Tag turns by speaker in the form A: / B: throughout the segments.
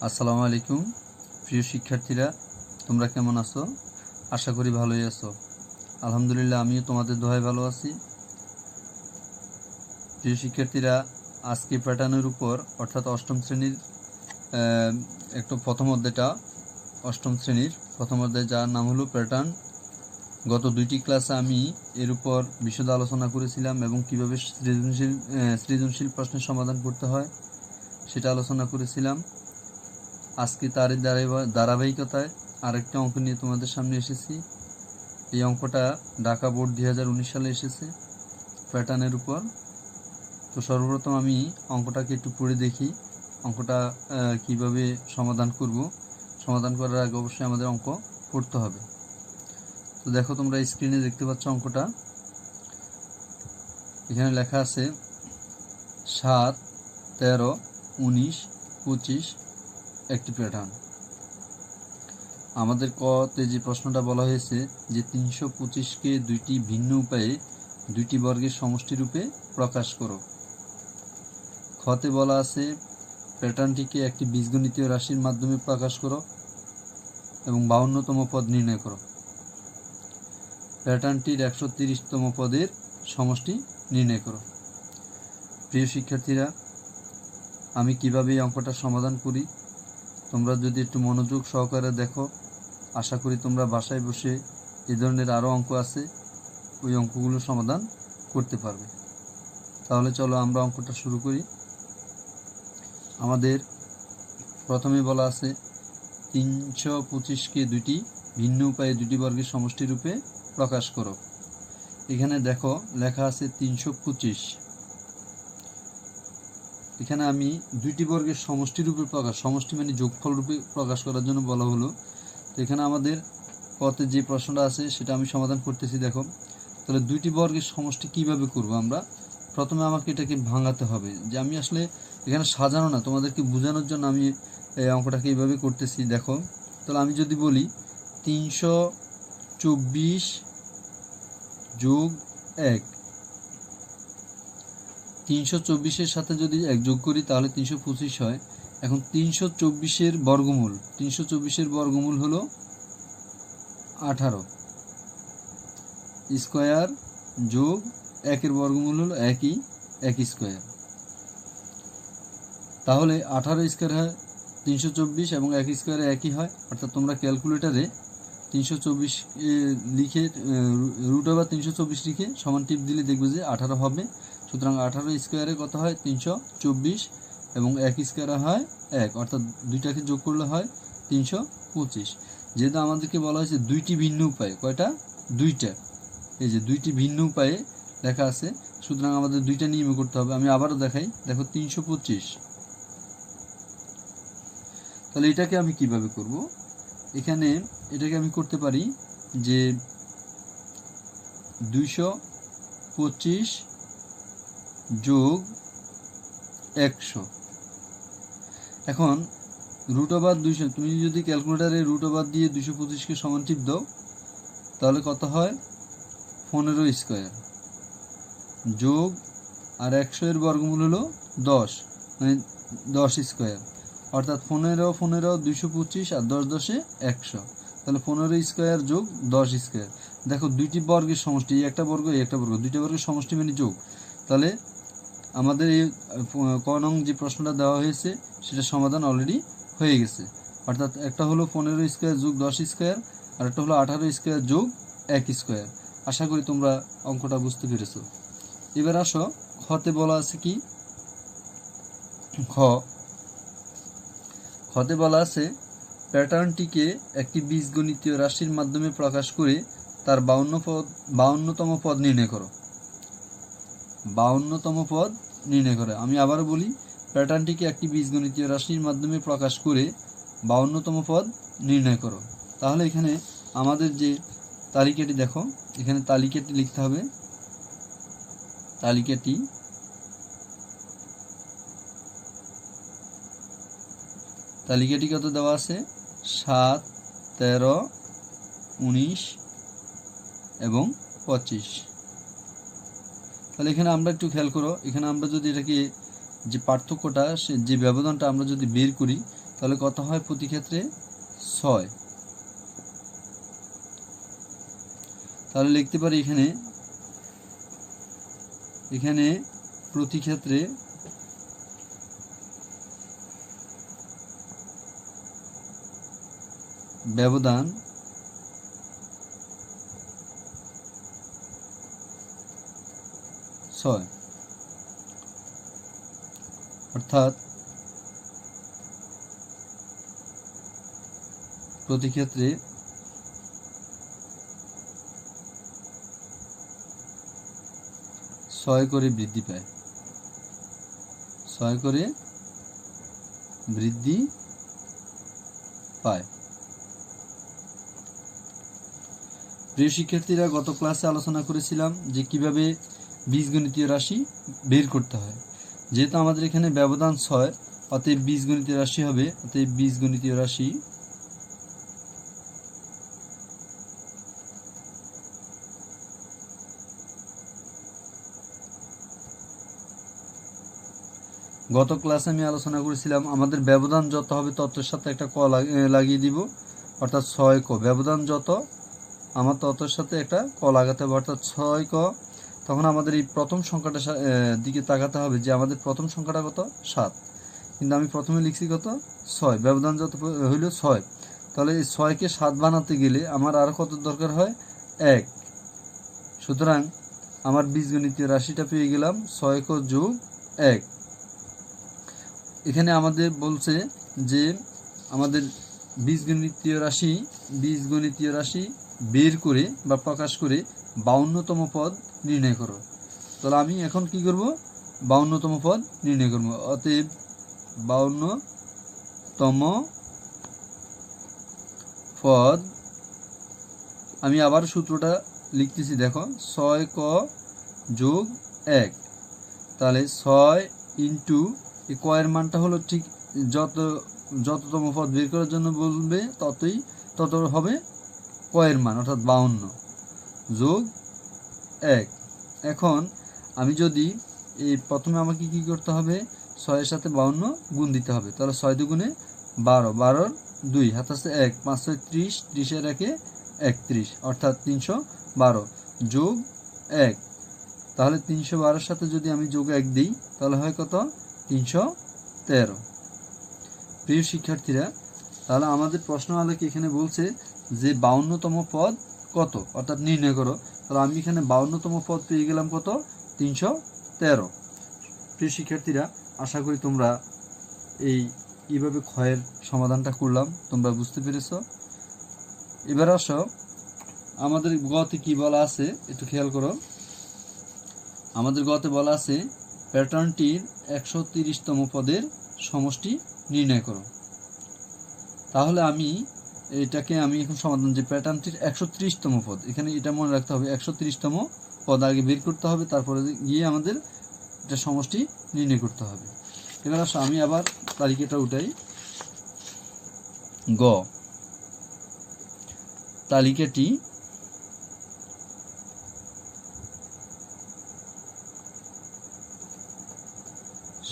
A: আসসালামু আলাইকুম প্রিয় শিক্ষার্থীরা, তোমরা কেমন আছো? আশা করি ভালোই আছো। আলহামদুলিল্লাহ, আমিও তোমাদের দোয়ায় ভালো আছি। প্রিয় শিক্ষার্থীরা, আজকে প্যাটার্নের উপর অর্থাৎ অষ্টম শ্রেণীর প্রথম শ্রেণীর প্রথম অধ্যায়, যার নাম হলো প্যাটার্ন। গত দুইটি ক্লাসে আমি এর উপর বিশদ আলোচনা করেছিলাম এবং কিভাবে সৃজনশীল প্রশ্নের সমাধান করতে হয় সেটা আলোচনা করেছিলাম। আজকে তারই ধারাবাহিকতায় আরেকটা অঙ্ক নিয়ে তোমাদের সামনে এসেছি। এই অঙ্কটা ঢাকা বোর্ড 2019 সালে এসেছে প্যাটার্নের উপর। তো সর্বপ্রথম আমি অঙ্কটাকে একটু পড়ে দেখি অঙ্কটা কিভাবে সমাধান করব। সমাধান করার আগে অবশ্যই আমাদের অঙ্ক পড়তে হবে। তো দেখো, তোমরা স্ক্রিনে দেখতে পাচ্ছ অঙ্কটা। এখানে লেখা আছে 7, 13, 19, 25 একটি প্যাটার্ন। আমাদের কতে যে প্রশ্নটা বলা হয়েছে যে 325কে দুইটি ভিন্ন উপায়ে দুইটি বর্গের সমষ্টি রূপে প্রকাশ করো। খতে বলা আছে প্যাটার্নটিকে একটি বীজগণিতীয় রাশির মাধ্যমে প্রকাশ করো এবং 52তম পদ নির্ণয় করো। প্যাটার্নটির 130তম পদের সমষ্টি নির্ণয় করো। প্রিয় শিক্ষার্থীরা, আমি কিভাবে এই অঙ্কটা সমাধান করি তোমরা যদি একটু মনোযোগ সহকারে দেখো, আশা করি তোমরা বাসায় বসে এই ধরনের আরও অঙ্ক আছে, ওই অঙ্কগুলো সমাধান করতে পারবে। তাহলে চলো আমরা অঙ্কটা শুরু করি। আমাদের প্রথমে বলা আছে 325কে দুইটি ভিন্ন উপায়ে দুটি বর্গের সমষ্টি রূপে প্রকাশ করো। এখানে দেখো লেখা আছে 325। এখানে আমি দুইটি বর্গের সমষ্টি রূপে সমষ্টি মানে যোগফল রূপে প্রকাশ করার জন্য বলা হলো। তো এখানে আমাদের কতে যে প্রশ্নটা আছে সেটা আমি সমাধান করতেছি। দেখো, তাহলে দুইটি বর্গের সমষ্টি কিভাবে করব আমরা? প্রথমে আমাকে এটাকে ভাঙাতে হবে। যে আমি আসলে এখানে সাজানো না, তোমাদেরকে বোঝানোর জন্য আমি এই অঙ্কটাকে এইভাবে করতেছি। দেখো, তাহলে আমি যদি বলি 324 যোগ 1, 324-এর সাথে যদি 1 যোগ করি তাহলে 325 হয়। এখন 324-এর বর্গমূল হলো 18 স্কোয়ার যোগ 1-এর বর্গমূল হলো 1 স্কোয়ার। তাহলে 18 স্কোয়ার হয় 324 এবং 1 স্কোয়ারে একই হয়। অর্থাৎ তোমরা ক্যালকুলেটারে 324 লিখে √324 লিখে সমান টিপ দিলে দেখবে যে 18 হবে। সুতরাং 18 স্কোয়ারে কত হয়? 324 এবং 1 স্কোয়ারে হয় 1, অর্থাৎ দুইটাকে যোগ করলে হয় 325। যেহেতু আমাদেরকে বলা হয়েছে দুইটি ভিন্ন উপায়ে, কয়টা? দুইটা। এই যে দুইটি ভিন্ন উপায়ে লেখা আছে, সুতরাং আমাদের দুইটা নিয়মে করতে হবে। আমি আবারও দেখাই, দেখো 325। তাহলে এটাকে আমি কিভাবে করব? এখানে এটাকে আমি করতে পারি যে 225 যোগ 100। এখন √200, তুমি যদি ক্যালকুলেটারে √2 দিয়ে 225কে সমান টিপ দাও তাহলে কত হয়? 15 স্কোয়ার যোগ আর 100 এর বর্গমূল হলো 10, মানে 10 স্কোয়ার। অর্থাৎ 15 225 আর 10 10 100, তাহলে 15 স্কোয়ার যোগ 10 স্কোয়ার। দেখো দুইটি বর্গের সমষ্টি, একটা বর্গ একটা বর্গ, দুইটা বর্গের সমষ্টি মানে যোগ। তাহলে আমাদের এই ক নং যে প্রশ্নটা দেওয়া হয়েছে সেটা সমাধান অলরেডি হয়ে গেছে। অর্থাৎ একটা হলো 15 স্কোয়ার যোগ 10 স্কোয়ার, আর একটা হলো 18 স্কোয়ার যোগ 1 স্কোয়ার। আশা করি তোমরা অঙ্কটা বুঝতে পেরেছো। এবার আসো খতে বলা আছে কি? খতে বলা আছে প্যাটার্নটিকে একটি বীজগণিতীয় রাশির মাধ্যমে প্রকাশ করে তার 52তম পদ নির্ণয় করো। 52তম পদ নির্ণয় করো। আমি আবারও বলি, প্যাটার্নটিকে একটি বীজগণিতীয় রাশির মাধ্যমে প্রকাশ করে 52তম পদ নির্ণয় করো। তাহলে এখানে আমাদের যে তালিকাটি, দেখো এখানে তালিকাটি লিখতে হবে। তালিকাটি কত দেওয়া আছে? 7, 13, 19 এবং 25। তাহলে এখানে আমরা একটু খেয়াল করো, এখানে আমরা যদি এটাকে যে পার্থক্যটা, যে ব্যবধানটা আমরা যদি বের করি তাহলে কত হয় প্রতি ক্ষেত্রে 6। তাহলে লিখতে পারি এখানে প্রতি ক্ষেত্রে ব্যবধান ছয়, অর্থাৎ প্রতি ক্ষেত্রে 6 করে বৃদ্ধি পায়, 6 করে বৃদ্ধি পায়। প্রিয় শিক্ষার্থীরা, গত ক্লাসে আলোচনা করেছিলাম যে কিভাবে বীজগণিতীয় রাশি বের করতে হয়। যেহেতু আমাদের এখানে ব্যবধান 6, অতএব বীজগণিতীয় রাশি হবে, অতএব বীজগণিতীয় রাশি গত ক্লাসে আমি আলোচনা করেছিলাম আমাদের ব্যবধান যত হবে ততর সাথে একটা ক লাগিয়ে দিব, অর্থাৎ 6 ক। ব্যবধান যত আমার ততর সাথে একটা ক লাগাতে হবে, অর্থাৎ 6 ক। তখন আমাদের এই প্রথম সংখ্যাটা দিকে তাকাতে হবে যে আমাদের প্রথম সংখ্যাটা কত, 7, কিন্তু আমি প্রথমে লিখছি কত, 6। ব্যবধান যত হইল 6, তাহলে এই 6কে 7 বানাতে গেলে আমার আরো কত দরকার হয়, 1। সুতরাং আমার বীজগণিতীয় রাশিটা পেয়ে গেলাম 6 ক যোগ 1। এখানে আমাদের বলছে যে আমাদের বীজগণিতীয় রাশি বের করে বা প্রকাশ করে 52তম পদ নির্ণয় করো। তাহলে আমি এখন কি করব, 52তম পদ নির্ণয় করব। অতএব 52তম পদ, আমি আবার সূত্রটা লিখতেছি, দেখো 6 ক যোগ 1, তাহলে 6 ইন্টু এই ক এর মানটা হলো ঠিক যততম পদ বের করার জন্য বলবে তত হবে ক এর মান, অর্থাৎ 52 যোগ 1। এখন আমি যদি এই প্রথমে আমাকে কি করতে হবে, 6 এর সাথে 52 গুণ দিতে হবে। তাহলে 6 দুগুণে 12, 12 2 হাত আছে 1, 5 6 30, 30 এর 1 31, অর্থাৎ 312 যোগ 1। তাহলে 312 এর সাথে যদি আমি যোগ 1 দিই তাহলে হয় কত, 313। প্রিয় শিক্ষার্থীরা, তাহলে আমাদের প্রশ্ন আলোকে এখানে বলছে যে 52তম পদ কত, অর্থাৎ নির্ণয় করো। তাহলে আমি এখানে 52তম পদ পেয়ে গেলাম কত, 313। প্রিয় শিক্ষার্থীরা, আশা করি তোমরা এই কিভাবে ক্ষয়ের সমাধানটা করলাম তোমরা বুঝতে পেরেছ। এবার আসো আমাদের গতে কি বলা আছে একটু খেয়াল করো। আমাদের গতে বলা আছে প্যাটার্নটির 130তম পদের সমষ্টি নির্ণয় করো। তাহলে আমি এখন সমাধান, যে প্যাটার্নটির 130তম পদ, এখানে এটা মনে রাখতে হবে 130তম পদ আগে বের করতে হবে, তারপরে গিয়ে আমাদের এটা সমষ্টি নির্ণয় করতে হবে। এবার আসো আমি আবার তালিকাটা উঠাই। গ, তালিকাটি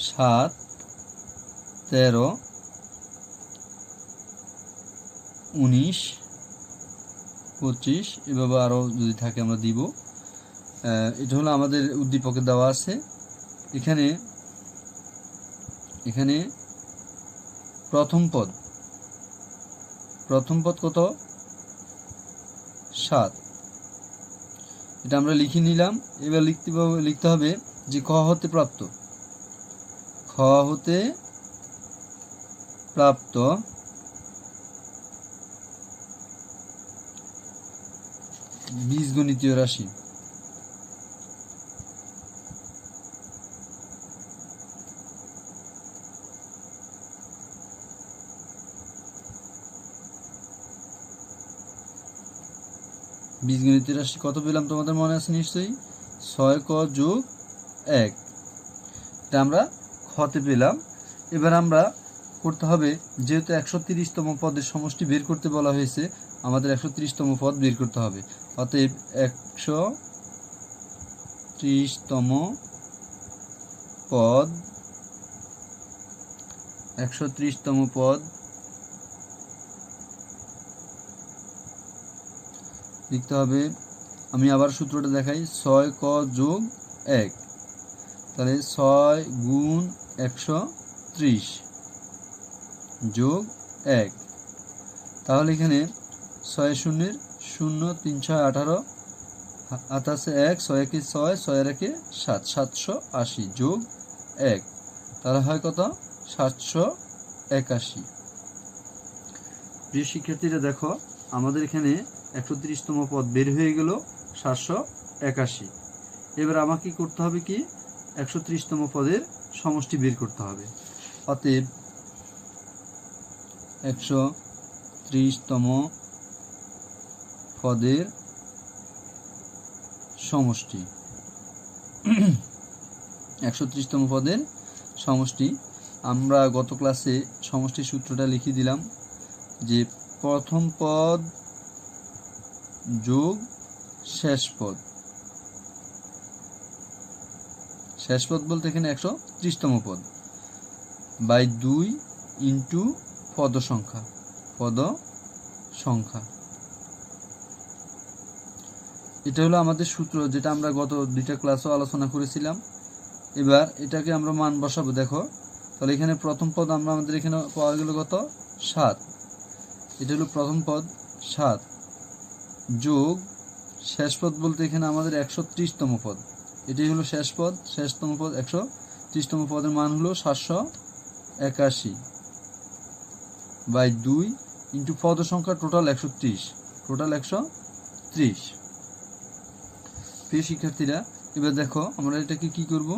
A: সাত, 13, 19, 25 এভাবে আরো যদি থাকে আমরা দিব। এটা হলো আমাদের উদ্দীপকে দেওয়া আছে। এখানে প্রথম পদ কত, 7, এটা আমরা লিখে নিলাম। এবার লিখতে হবে যে খ হতে প্রাপ্ত বীজগণিতীয় রাশি। বীজগণিতীয় রাশি কত পেলাম তোমাদের মনে আছে নিশ্চয়ই, 6 ক যোগ 1, এটা আমরা খতে পেলাম। এবার আমরা করতে হবে, যেহেতু 130তম পদের সমষ্টি বের করতে বলা হয়েছে, আমাদের 130তম পদ বের করতে হবে। অতএব 130তম পদ 130তম পদ লিখতে হবে। আমি আবার সূত্রটা দেখাই, 6 ক যোগ 1, তাহলে 6 গুণ 130 যোগ 1, তাহলে এখানে 6 শূন্যের 0, 3 6 18, হাত আছে 1, 6 একে 6, 6 এর একে 7, 780 যোগ 1, তাহলে হয় কত? 781। প্রিয় শিক্ষার্থীরা দেখো, আমাদের এখানে 130তম পদ বের হয়ে গেল 781। এবার আমাকে করতে হবে কি, 130তম পদের সমষ্টি বের করতে হবে। অতএব 130তম পদের সমষ্টি 130তম পদের সমষ্টি আমরা গত ক্লাসে সমষ্টি সূত্রটা লিখে দিলাম, যে প্রথম পদ যোগ শেষ পদ। শেষ পদ বলতে এখানে 130তম পদ বাই 2 ইন্টু পদ সংখ্যা। এটা হলো আমাদের সূত্র, যেটা আমরা গত 2টা ক্লাসও আলোচনা করেছিলাম। এবার এটাকে আমরা মান বসাবো। দেখো, তাহলে এখানে প্রথম পদ আমাদের এখানে পাওয়া গেল কত? 7। এটা হলো প্রথম পদ 7 যোগ শেষ পদ বলতে এখানে আমাদের 130তম পদ। এটাই হলো শেষ পদ, শেষতম পদ 130তম পদের মান হলো 781 বাই 2 ইন্টু পদ সংখ্যা টোটাল 130। প্রিয় শিক্ষার্থীরা, এবার দেখো আমরা এটাকে কি করব,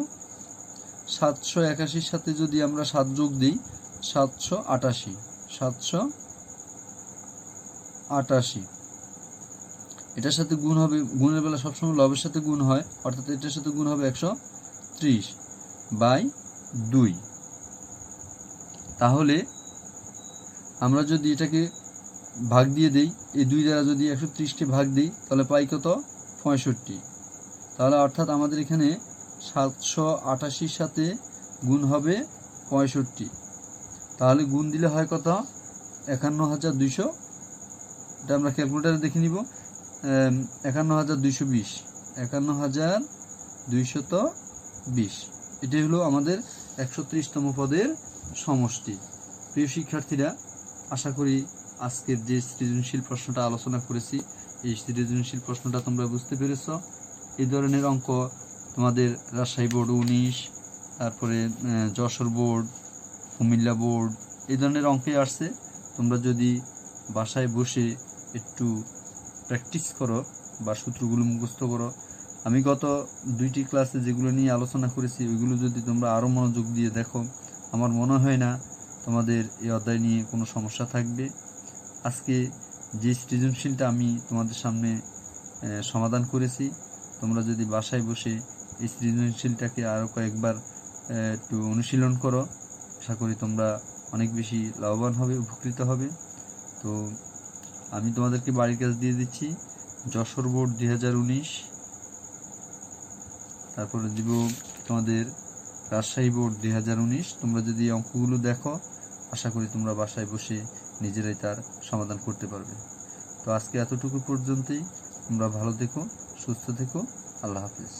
A: 781 সাথে যদি আমরা 7 যোগ দিই 788। এটার সাথে গুণ হবে, গুণের বেলা সবসময় লবের সাথে গুণ হয়, অর্থাৎ এটার সাথে গুণ হবে 130 বাই 2। তাহলে আমরা যদি এটাকে ভাগ দিয়ে দেই, এই 2 দ্বারা যদি 130কে ভাগ দিই তাহলে পাই কত? 65। তাহলে অর্থাৎ আমাদের এখানে 788 সাথে গুণ হবে 65, তাহলে গুণ দিলে হয় কত? 51200। এটা আমরা ক্যালকুলেটারে দেখে নিব, 51220, 51220। এটাই হলো আমাদের 130তম পদের সমষ্টি। প্রিয় শিক্ষার্থীরা, আশা করি আজকের যে সৃজনশীল প্রশ্নটা আলোচনা করেছি, এই সৃজনশীল প্রশ্নটা তোমরা বুঝতে পেরেছ। এই ধরনের অঙ্ক তোমাদের রাজশাহী বোর্ড 19, তারপরে যশোর বোর্ড, কুমিল্লা বোর্ড, এই ধরনের অঙ্কে আসছে। তোমরা যদি বাসায় বসে একটু প্র্যাকটিস করো বা সূত্রগুলো মুখস্থ করো, আমি গত 2টি ক্লাসে যেগুলো নিয়ে আলোচনা করেছি ওইগুলো যদি তোমরা আরও মনোযোগ দিয়ে দেখো, আমার মনে হয় না তোমাদের এই অধ্যায় নিয়ে কোনো সমস্যা থাকবে। আজকে যে সৃজনশীলটা আমি তোমাদের সামনে সমাধান করেছি, তোমরা যদি বাসায় বসে এই সৃজনশীলটাকে আরও কয়েকবার একটু অনুশীলন করো, আশা করি তোমরা অনেক বেশি লাভবান হবে, উপকৃত হবে। তো আমি তোমাদেরকে বাড়ির কাজ দিয়ে দিচ্ছি, যশোর বোর্ড 2019, তারপরে দিব তোমাদের রাজশাহী বোর্ড 2019। তোমরা যদি অঙ্কগুলো দেখো, আশা করি তোমরা বাসায় বসে নিজেরাই তার সমাধান করতে পারবে। তো আজকে এতটুকু পর্যন্তই। তোমরা ভালো থেকো, সুস্থ থেকো, আল্লাহ হাফেজ।